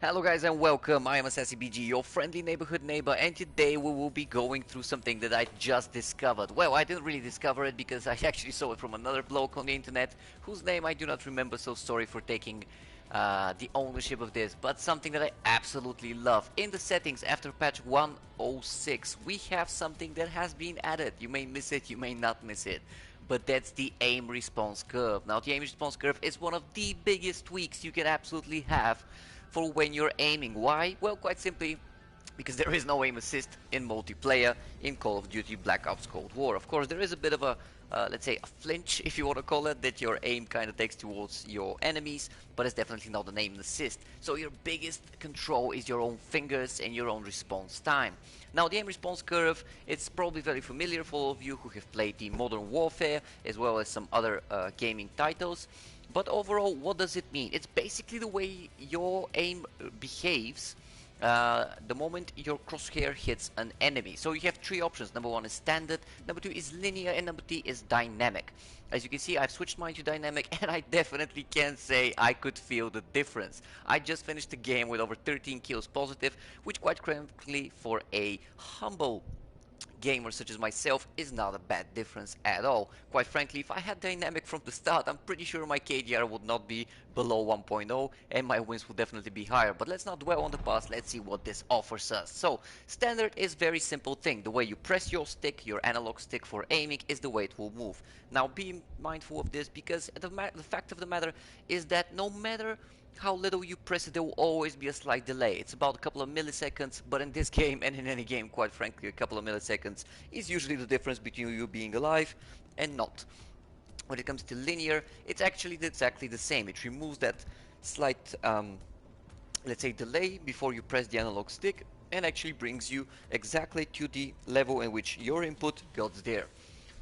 Hello guys and welcome, I am BG, your friendly neighborhood neighbor, and today we will be going through something that I just discovered. Well, I didn't really discover it because I actually saw it from another bloke on the internet, whose name I do not remember, so sorry for taking the ownership of this, but something that I absolutely love. In the settings after patch 106, we have something that has been added. You may miss it, you may not miss it. But that's the aim response curve. Now the aim response curve is one of the biggest tweaks you can absolutely have for when you're aiming. Why? Well, quite simply because there is no aim assist in multiplayer in Call of Duty Black Ops Cold War. Of course, there is a bit of a, let's say, a flinch, if you want to call it, that your aim kind of takes towards your enemies, but it's definitely not an aim assist. So your biggest control is your own fingers and your own response time. Now, the aim response curve, it's probably very familiar for all of you who have played the Modern Warfare, as well as some other gaming titles. But overall, what does it mean? It's basically the way your aim behaves the moment your crosshair hits an enemy. So you have three options. Number one is standard, number two is linear, and number three is dynamic. As you can see, I've switched mine to dynamic, and I definitely can say I could feel the difference. I just finished the game with over 13 kills positive, which quite frankly for a humble gamer such as myself is not a bad difference at all. Quite frankly, if I had dynamic from the start, I'm pretty sure my KDR would not be below 1.0 and my wins would definitely be higher. But let's not dwell on the past, let's see what this offers us. So, standard is very simple thing. The way you press your stick, your analog stick for aiming, is the way it will move. Now be mindful of this because the fact of the matter is that no matter how little you press it, there will always be a slight delay. It's about a couple of milliseconds, but in this game and in any game, quite frankly, a couple of milliseconds is usually the difference between you being alive and not. When it comes to linear, it's actually exactly the same. It removes that slight, let's say, delay before you press the analog stick and actually brings you exactly to the level in which your input got there.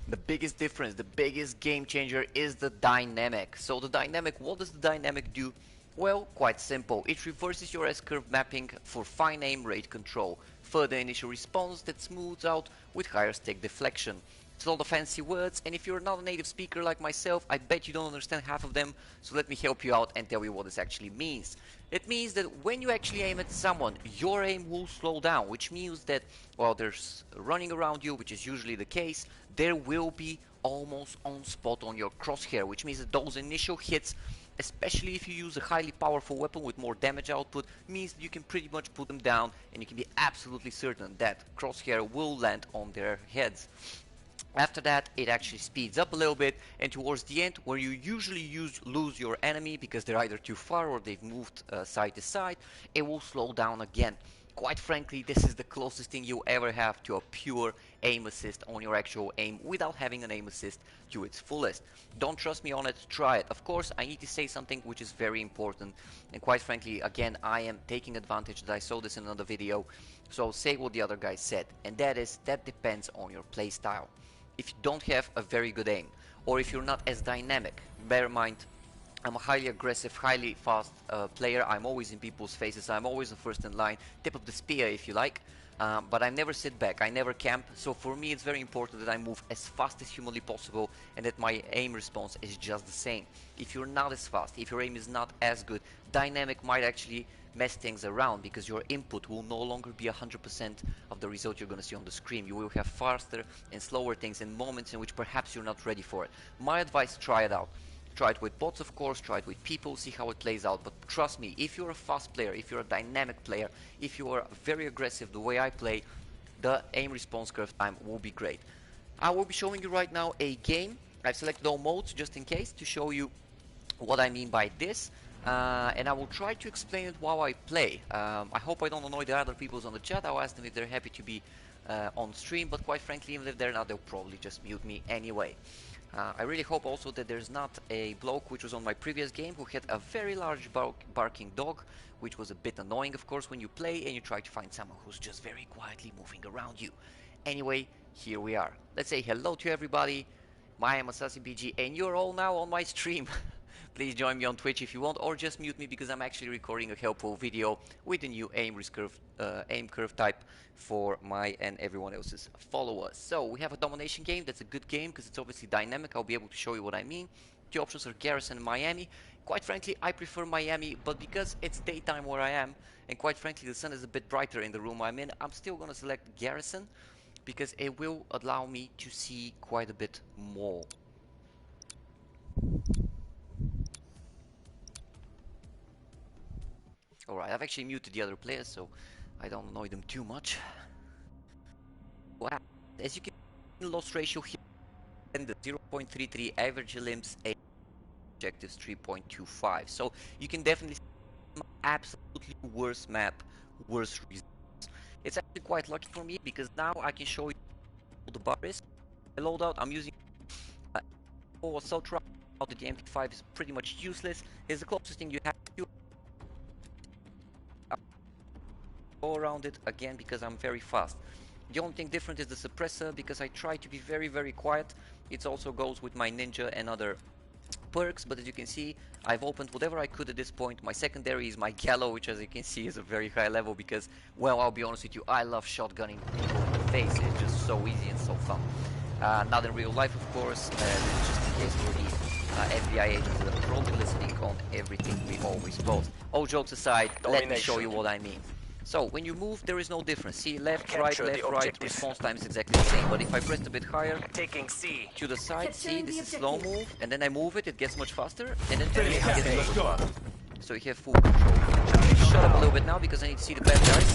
The biggest difference, the biggest game changer is the dynamic. So the dynamic, what does the dynamic do? Well, quite simple. It reverses your S-curve mapping for fine aim rate control. Further initial response that smooths out with higher stick deflection. It's a lot of fancy words, and if you're not a native speaker like myself, I bet you don't understand half of them, so let me help you out and tell you what this actually means. It means that when you actually aim at someone, your aim will slow down, which means that while there's running around you, which is usually the case, there will be almost on spot on your crosshair, which means that those initial hits, especially if you use a highly powerful weapon with more damage output, means that you can pretty much put them down and you can be absolutely certain that crosshair will land on their heads. After that, it actually speeds up a little bit, and towards the end, where you usually lose your enemy because they're either too far or they've moved side to side, it will slow down again. Quite frankly, this is the closest thing you ever have to a pure aim assist on your actual aim without having an aim assist to its fullest. Don't trust me on it, try it. Of course, I need to say something which is very important, and quite frankly, again, I am taking advantage that I saw this in another video, so I'll say what the other guy said, and that is, that depends on your playstyle. If you don't have a very good aim, or if you're not as dynamic, bear in mind, I'm a highly aggressive, highly fast player. I'm always in people's faces. I'm always the first in line, tip of the spear if you like. But I never sit back, I never camp, so for me it's very important that I move as fast as humanly possible and that my aim response is just the same. If you're not as fast, if your aim is not as good, dynamic might actually mess things around because your input will no longer be 100% of the result you're going to see on the screen. You will have faster and slower things in moments in which perhaps you're not ready for it. My advice, try it out. Try it with bots, of course, try it with people, see how it plays out. But trust me, if you're a fast player, if you're a dynamic player, if you are very aggressive the way I play, the aim response curve time will be great. I will be showing you right now a game. I've selected all modes just in case to show you what I mean by this. And I will try to explain it while I play. I hope I don't annoy the other people on the chat. I'll ask them if they're happy to be on stream, but quite frankly, even if they're not, they'll probably just mute me anyway. I really hope also that there's not a bloke which was on my previous game who had a very large barking dog, which was a bit annoying, of course, when you play and you try to find someone who's just very quietly moving around you. Anyway, here we are. Let's say hello to everybody. I am BG, and you're all now on my stream. Please join me on Twitch if you want, or just mute me because I'm actually recording a helpful video with the new aim curve type for my and everyone else's followers. So we have a domination game. That's a good game because it's obviously dynamic. I'll be able to show you what I mean. two options are Garrison and Miami. Quite frankly, I prefer Miami, but because it's daytime where I am, and quite frankly the sun is a bit brighter in the room I'm in, I'm still gonna select Garrison, because it will allow me to see quite a bit more. Alright, I've actually muted the other players, so I don't annoy them too much. Wow, as you can see, loss ratio here, and the 0.33, average limbs 8, objectives 3.25. So you can definitely see absolutely worse map, worse results. It's actually quite lucky for me because now I can show you the bar is. My loadout, I'm using for assault rifle. The MP5 is pretty much useless. It's the closest thing you have to go around it again because I'm very fast. The only thing different is the suppressor because I try to be very quiet. It also goes with my ninja and other perks, but as you can see, I've opened whatever I could at this point. My secondary is my gallow, which as you can see is a very high level because, well, I'll be honest with you, I love shotgunning people in the face. It's just so easy and so fun. Not in real life, of course. It's just in case for the FBI agents that are probably listening on everything we always post. All jokes aside, let me show you what I mean. So when you move, there is no difference. See, left, right, response time is exactly the same. But if I press a bit higher, taking C to the side, see, this is slow move, and then I move it, it gets much faster, and then turn it gets slower. So you have full control. Shut up a little bit now because I need to see the bad guys.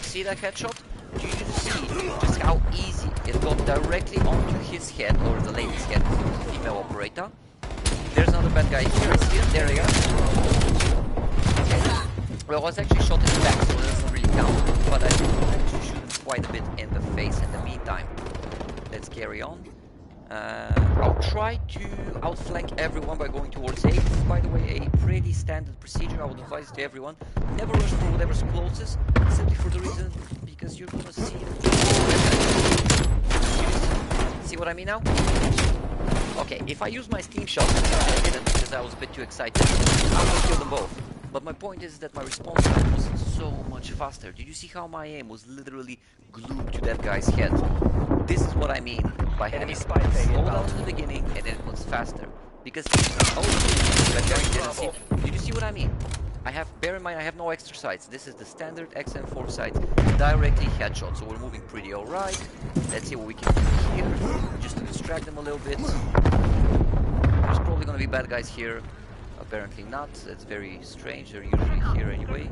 See that headshot? Do you see just how easy it got directly onto his head, or the lady's head, if it was a female operator? There's another bad guy here. See it? There we go. Okay. Well, I was actually shot in the back, so it doesn't really count, but I managed to shoot him quite a bit in the face in the meantime. Let's carry on. I'll try to outflank everyone by going towards A. This is, by the way, a pretty standard procedure. I would advise it to everyone. Never rush for whatever's closest, simply for the reason because you're gonna see them. See what I mean now? Okay, if I use my steam shot, I didn't because I was a bit too excited, I will kill them both. But my point is that my response time was so much faster. Did you see how my aim was literally glued to that guy's head? This is what I mean by having slow down in the beginning and then it was faster. Because that guy didn't see. Did you see what I mean? Bear in mind I have no extra sights. This is the standard XM4 sight, directly headshot. So we're moving pretty alright. Let's see what we can do here, just to distract them a little bit. There's probably gonna be bad guys here. Apparently not. That's very strange. They're usually here anyway.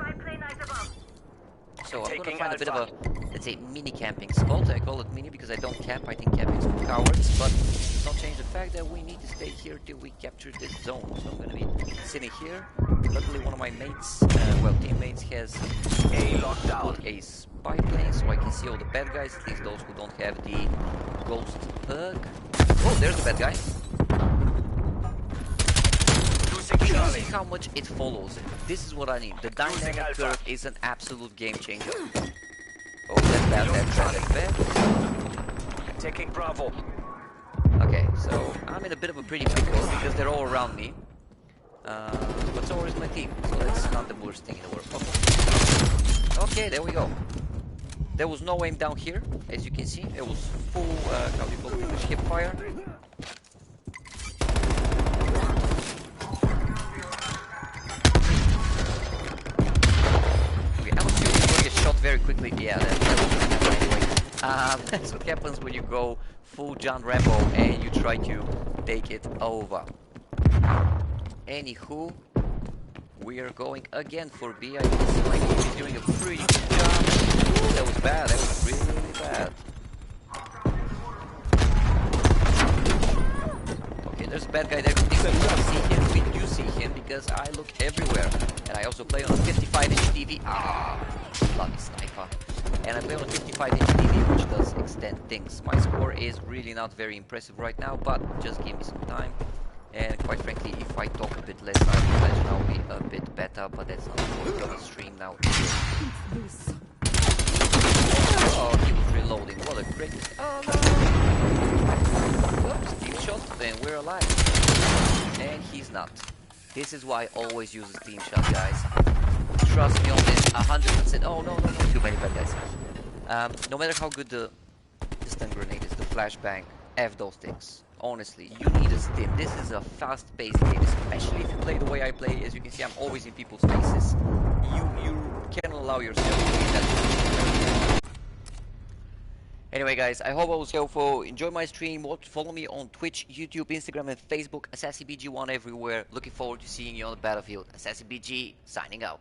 So I'm gonna find a bit of a, let's say, mini camping spot. I call it mini because I don't camp. I think camping is for cowards, but it does not change the fact that we need to stay here till we capture this zone. So I'm gonna be sitting here. Luckily, one of my mates, teammates, has a spy plane, so I can see all the bad guys. At least those who don't have the ghost perk. Oh, there's the bad guy. You see how much it follows it. This is what I need. The dynamic curve is an absolute game changer. Oh, that's bad. Taking Bravo. Okay, so I'm in a bit of a pretty pickle because they're all around me. But so is my team, so that's not the worst thing in the world. Okay, there we go. There was no aim down here, as you can see. It was full, how do you call it, hip fire. Very quickly, yeah, that's what happens when you go full John Rambo and you try to take it over. Anywho, we are going again for B. I can see my team is doing a pretty good job. Ooh, that was bad, that was really bad. Okay, there's a bad guy there. We do see him because I look everywhere. And I also play on a 55-inch TV. Ah, bloody sniper. And I play on a 55-inch TV, which does extend things. My score is really not very impressive right now, but just give me some time. And quite frankly, if I talk a bit less, I imagine I'll be a bit better, but that's not what we're gonna stream now. Oh, he was reloading. What a great... Oh, no! Oops, team shot, then we're alive. And he's not. This is why I always use a team shot, guys. Trust me on this, 100%. Oh, no, too many bad guys. No matter how good the stun grenade is, the flashbang, F those things. Honestly, you need a stim. This is a fast-paced game, especially if you play the way I play. As you can see, I'm always in people's faces. You can allow yourself to be that. Anyway, guys, I hope I was helpful. Enjoy my stream. Follow me on Twitch, YouTube, Instagram, and Facebook. AssassinBG1 everywhere. Looking forward to seeing you on the battlefield. AssassinBG signing out.